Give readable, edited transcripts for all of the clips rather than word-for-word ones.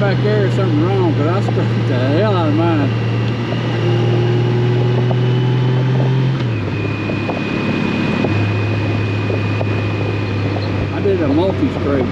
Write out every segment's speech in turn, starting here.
back there is something wrong, because I scraped the hell out of mine. I did a multi-scrape.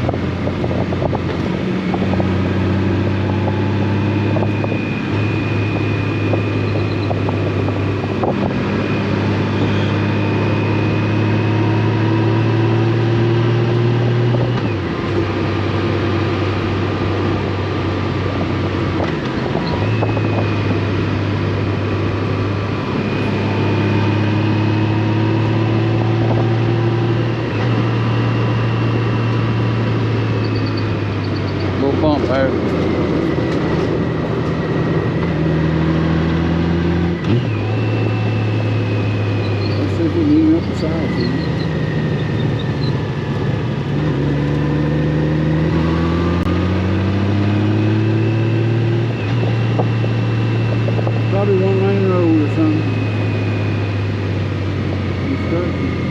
Bump there. Let's see if we can even up the sides here. Probably one lane road or something. Construction.